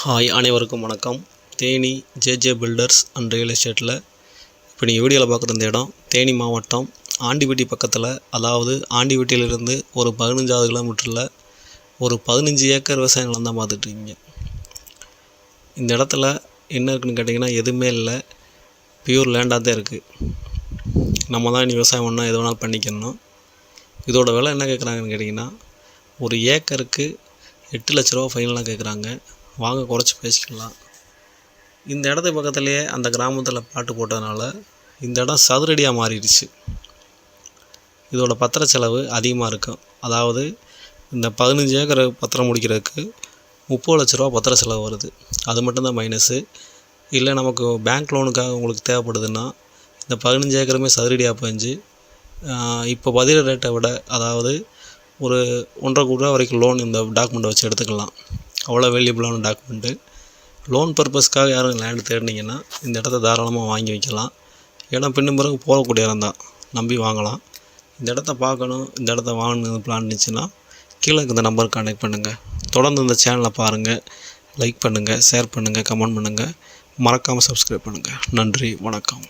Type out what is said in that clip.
Hi, அனைவருக்கும் வணக்கம். Theni JJ filters and real எஸ்டேட்டில் இப்போ நீங்கள் வீடியோவில் பார்க்குற இந்த இடம் தேனி மாவட்டம் ஆண்டிப்பட்டி பக்கத்தில், அதாவது ஆண்டிப்பட்டியிலிருந்து ஒரு 15வது கிலோமீட்டரில் ஒரு 15 ஏக்கர் விவசாய நிலம் தான் பார்த்துட்ருக்கீங்க. இந்த இடத்துல என்ன இருக்குதுன்னு கேட்டிங்கன்னா, எதுவுமே இல்லை, பியூர் லேண்டாக தான் இருக்குது. நம்ம தான் இனி விவசாயம் பண்ணால் எது வேணாலும் பண்ணிக்கணும். இதோட விலை என்ன கேட்குறாங்கன்னு கேட்டிங்கன்னா, ஒரு ஏக்கருக்கு 8 லட்ச ரூபா ஃபைனலாக கேட்குறாங்க. வாங்க, குறைச்சி பேசிக்கலாம். இந்த இடத்துக்கு பக்கத்துலேயே அந்த கிராமத்தில் பாட்டு போட்டதுனால இந்த இடம் சதுரடியாக மாறிடுச்சு. இதோட பத்திர செலவு அதிகமாக இருக்கும். அதாவது இந்த 15 ஏக்கர் பத்திரம் முடிக்கிறதுக்கு 30 லட்ச ரூபா பத்திர செலவு வருது. அது மட்டும்தான் மைனஸு. இல்லை நமக்கு பேங்க் லோனுக்காக உங்களுக்கு தேவைப்படுதுன்னா இந்த 15 ஏக்கருமே சதுரடியாக போயிஞ்சு இப்போ பதிகிற ரேட்டை விட, அதாவது ஒரு 1.5 கோடி ரூபா வரைக்கும் லோன் இந்த டாக்குமெண்ட்டை வச்சு எடுத்துக்கலாம். அவ்வளோ வேல்யூபிளான டாக்குமெண்ட்டு. லோன் பர்பஸ்க்காக யாரும் லேண்டு தேடினீங்கன்னா இந்த இடத்த தாராளமாக வாங்கி வைக்கலாம். இடம் பின்னும் பிறகு போகக்கூடிய இடம் தான், நம்பி வாங்கலாம். இந்த இடத்த பார்க்கணும், இந்த இடத்த வாங்கணும் பிளான் இருந்துச்சுன்னா கீழே இந்த நம்பருக்கு கான்டெக்ட் பண்ணுங்கள். தொடர்ந்து இந்த சேனலை பாருங்கள், லைக் பண்ணுங்கள், ஷேர் பண்ணுங்கள், கமெண்ட் பண்ணுங்கள், மறக்காமல் சப்ஸ்கிரைப் பண்ணுங்கள். நன்றி, வணக்கம்.